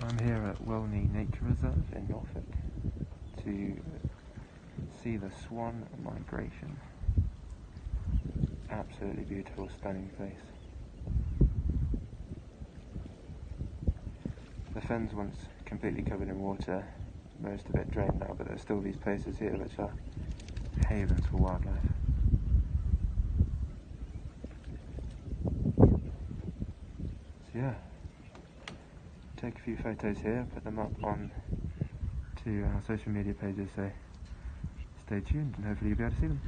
I'm here at Welney Nature Reserve in Norfolk to see the swan migration. Absolutely beautiful, stunning place. The fen's once completely covered in water, most of it drained now, but there's still these places here which are havens for wildlife. So yeah, take a few photos here, put them up on to our social media pages, so stay tuned and hopefully you'll be able to see them.